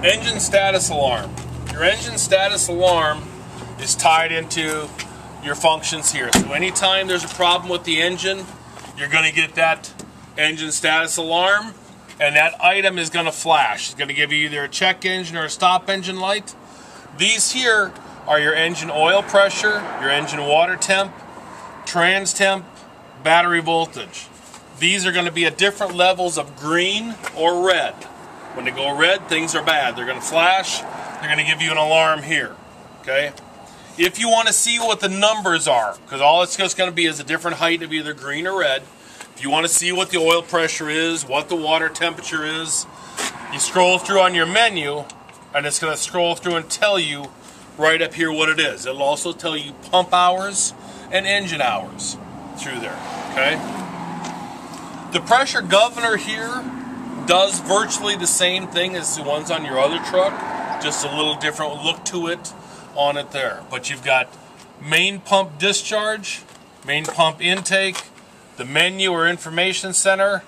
Engine status alarm. Your engine status alarm is tied into your functions here. So anytime there's a problem with the engine, you're going to get that engine status alarm, and that item is going to flash. It's going to give you either a check engine or a stop engine light. These here are your engine oil pressure, your engine water temp, trans temp, battery voltage. These are going to be at different levels of green or red. When they go red, things are bad. They're going to flash. They're going to give you an alarm here. Okay? If you want to see what the numbers are, because all it's just going to be is a different height of either green or red. If you want to see what the oil pressure is, what the water temperature is, you scroll through on your menu, and it's going to scroll through and tell you right up here what it is. It'll also tell you pump hours and engine hours through there. Okay? The pressure governor here does virtually the same thing as the ones on your other truck, just a little different look to it on it there. But you've got main pump discharge, main pump intake, the menu or information center,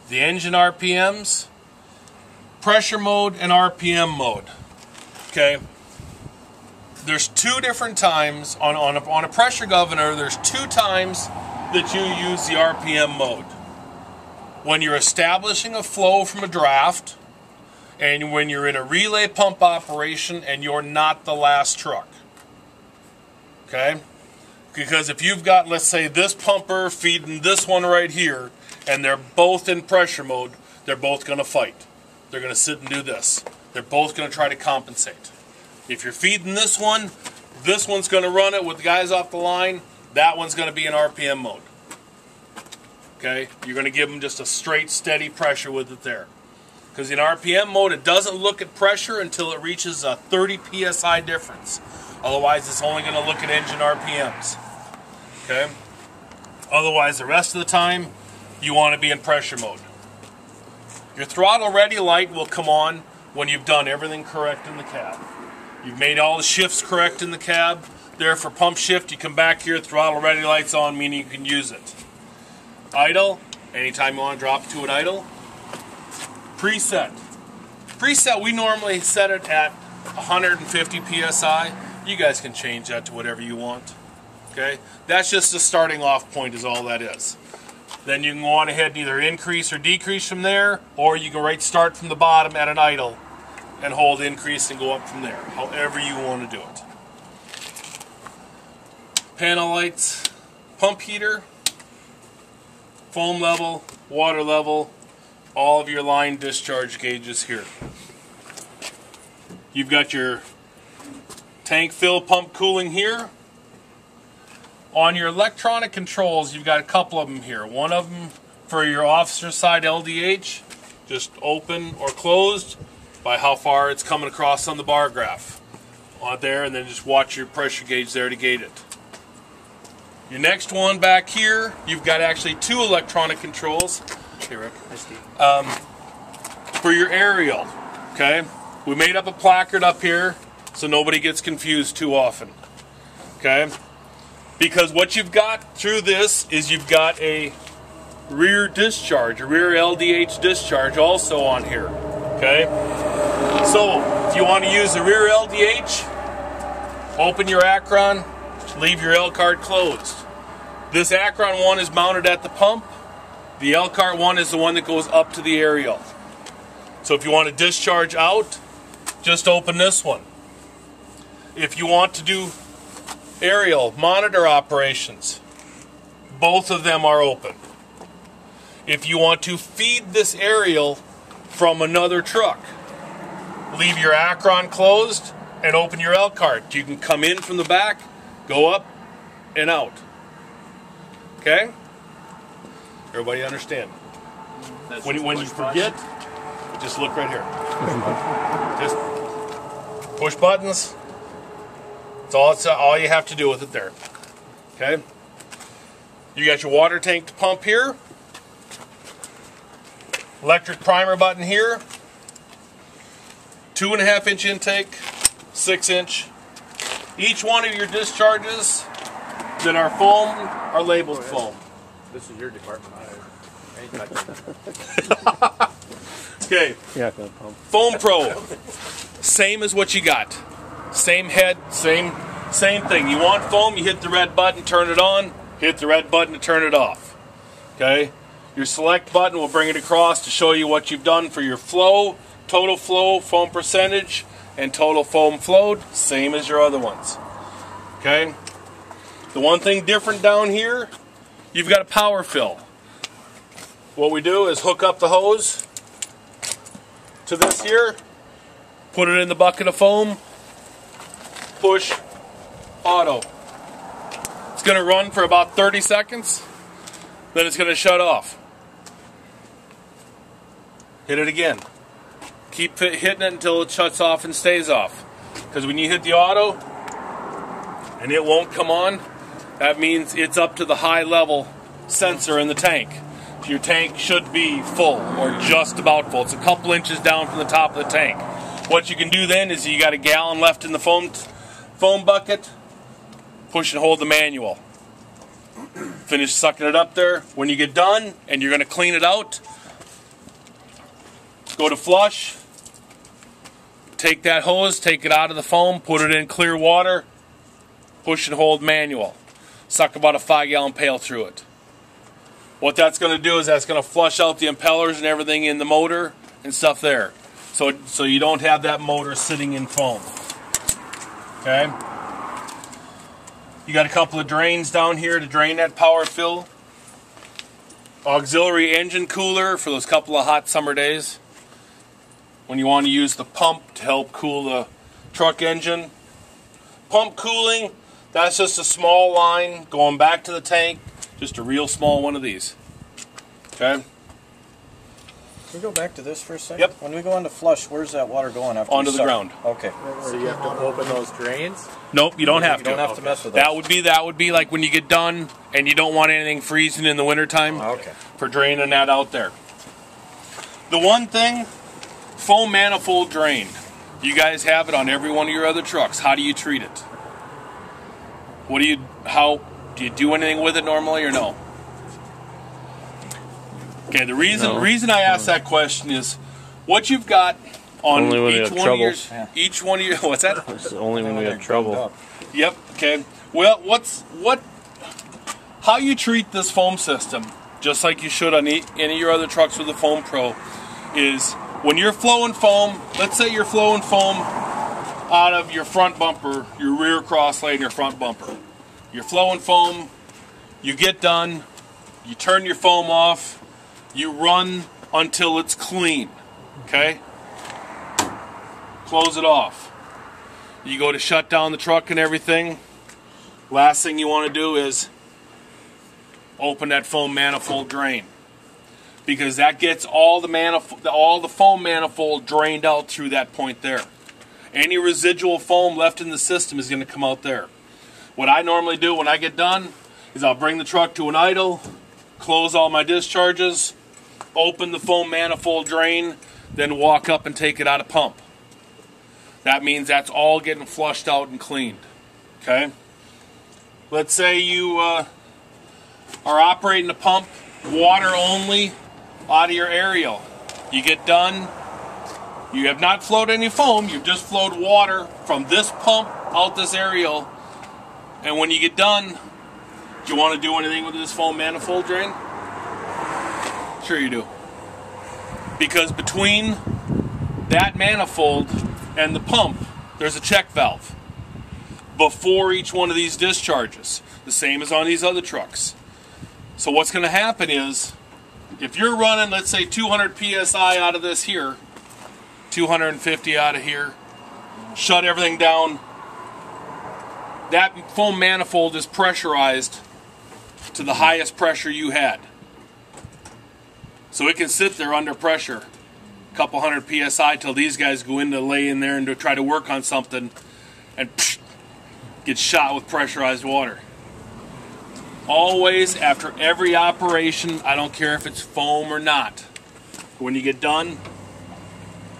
the engine RPMs, pressure mode, and RPM mode. Okay? There's two different times on a pressure governor. There's two times that you use the RPM mode. When you're establishing a flow from a draft, and when you're in a relay pump operation and you're not the last truck. Okay? Because if you've got, let's say, this pumper feeding this one right here, and they're both in pressure mode, they're both going to fight. They're going to sit and do this. They're both going to try to compensate. If you're feeding this one's going to run it with the guys off the line, that one's going to be in RPM mode. Okay? You're going to give them just a straight, steady pressure with it there. Because in RPM mode, it doesn't look at pressure until it reaches a 30 psi difference. Otherwise, it's only going to look at engine RPMs. Okay? Otherwise, the rest of the time, you want to be in pressure mode. Your throttle ready light will come on when you've done everything correct in the cab. You've made all the shifts correct in the cab. There for pump shift, you come back here, throttle ready light's on, meaning you can use it. Idle, anytime you want to drop to an idle. Preset. Preset, we normally set it at 150 psi. You guys can change that to whatever you want. Okay? That's just the starting off point is all that is. Then you can go on ahead and either increase or decrease from there, or you can right start from the bottom at an idle and hold increase and go up from there, however you want to do it. Panel lights, pump heater, foam level, water level, all of your line discharge gauges here. You've got your tank fill pump cooling here. On your electronic controls, you've got a couple of them here. One of them for your officer side LDH, just open or closed by how far it's coming across on the bar graph. On there, and then just watch your pressure gauge there to gauge it. Your next one back here, you've got actually two electronic controls. Hey Rick. For your aerial. Okay? We made up a placard up here so nobody gets confused too often. Okay? Because what you've got through this is you've got a rear discharge, a rear LDH discharge also on here. Okay? So, if you want to use the rear LDH, open your Acron, leave your Elkhart closed. This Acron one is mounted at the pump. The Elkhart one is the one that goes up to the aerial. So if you want to discharge out, just open this one. If you want to do aerial monitor operations, both of them are open. If you want to feed this aerial from another truck, leave your Acron closed and open your Elkhart. You can come in from the back, go up and out. Okay? Everybody understand? When you forget, just look right here. Just push buttons. That's all you have to do with it there. Okay? You got your water tank to pump here. Electric primer button here. 2.5 inch intake, 6 inch. Each one of your discharges that are foam are labeled foam. This is your department. I ain't touching that. Okay. Yeah, good pump. Foam Pro, same as what you got. Same head, same thing. You want foam, you hit the red button, turn it on, hit the red button to turn it off. Okay? Your select button will bring it across to show you what you've done for your flow, total flow, foam percentage, and total foam flowed, same as your other ones. Okay? The one thing different down here, you've got a power fill. What we do is hook up the hose to this here, put it in the bucket of foam, push, auto. It's going to run for about 30 seconds, then it's going to shut off. Hit it again. Keep hitting it until it shuts off and stays off. Because when you hit the auto and it won't come on, that means it's up to the high level sensor in the tank. So your tank should be full or just about full. It's a couple inches down from the top of the tank. What you can do then is you got a gallon left in the foam bucket, push and hold the manual. Finish sucking it up there. When you get done and you're going to clean it out, go to flush, take that hose, take it out of the foam, put it in clear water, push and hold manual. Suck about a 5-gallon pail through it. What that's going to do is that's going to flush out the impellers and everything in the motor and stuff there. So you don't have that motor sitting in foam. Okay? You got a couple of drains down here to drain that power fill. Auxiliary engine cooler for those couple of hot summer days when you want to use the pump to help cool the truck engine. Pump cooling, that's just a small line going back to the tank, just a real small one of these. Okay? Can we go back to this for a second? Yep. When we go on to flush, where's that water going after? Onto the ground. Okay. So you have to open those drains? Nope, you don't have to. You don't have to mess with those. That would be like when you get done and you don't want anything freezing in the wintertime. Okay. For draining that out there. The one thing, foam manifold drain. You guys have it on every one of your other trucks. How do you treat it? How do you do anything with it normally or no? Okay, the reason I asked that question is what you've got on each one of your what's that? It's only when we have trouble. Yep, okay. Well, how you treat this foam system, just like you should on any of your other trucks with the Foam Pro, is when you're flowing foam, let's say you're flowing foam out of your front bumper, your rear cross lane, your front bumper. You're flowing foam, you get done, you turn your foam off, you run until it's clean, okay? Close it off. You go to shut down the truck and everything. Last thing you want to do is open that foam manifold drain, because that gets all the foam manifold drained out through that point there. Any residual foam left in the system is going to come out there. What I normally do when I get done is I'll bring the truck to an idle, close all my discharges, open the foam manifold drain, then walk up and take it out of pump. That means that's all getting flushed out and cleaned. Okay? Let's say you are operating the pump water only out of your aerial. You get done, you have not flowed any foam, you've just flowed water from this pump out this aerial, and when you get done, do you want to do anything with this foam manifold drain? Sure you do. Because between that manifold and the pump, there's a check valve before each one of these discharges, the same as on these other trucks. So what's going to happen is, if you're running, let's say 200 PSI out of this here, 250 out of here, shut everything down, that foam manifold is pressurized to the highest pressure you had. So it can sit there under pressure, a couple hundred PSI, till these guys go in to lay in there and to try to work on something and get shot with pressurized water. Always, after every operation, I don't care if it's foam or not, when you get done,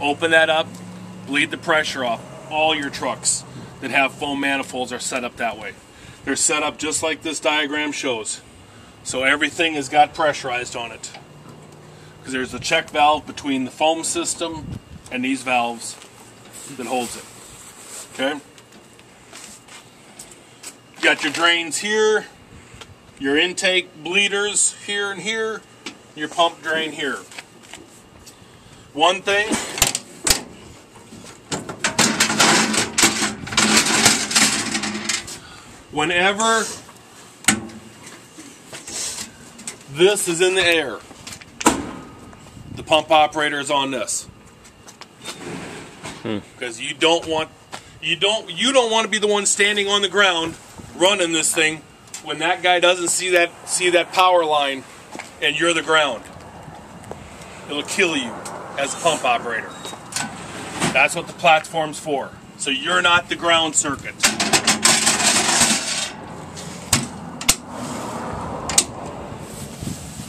open that up, bleed the pressure off. All your trucks that have foam manifolds are set up that way. They're set up just like this diagram shows. So everything has got pressurized on it. because there's a check valve between the foam system and these valves that holds it. Okay? You got your drains here, your intake bleeders here and here, your pump drain here. One thing, whenever this is in the air, the pump operator is on this. Because you don't want to be the one standing on the ground running this thing when that guy doesn't see that power line and you're the ground. It'll kill you as a pump operator. That's what the platform's for. So you're not the ground circuit.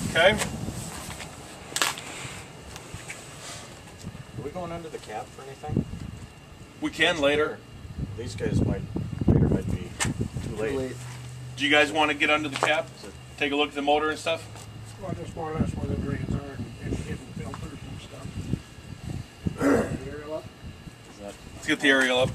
Okay? Are we going under the cap for anything? We can later. These guys might be too late. Do you guys want to get under the cap? Take a look at the motor and stuff? Well, just more or less where the drains are and hidden filters and stuff. Aerial up. Let's get the aerial up.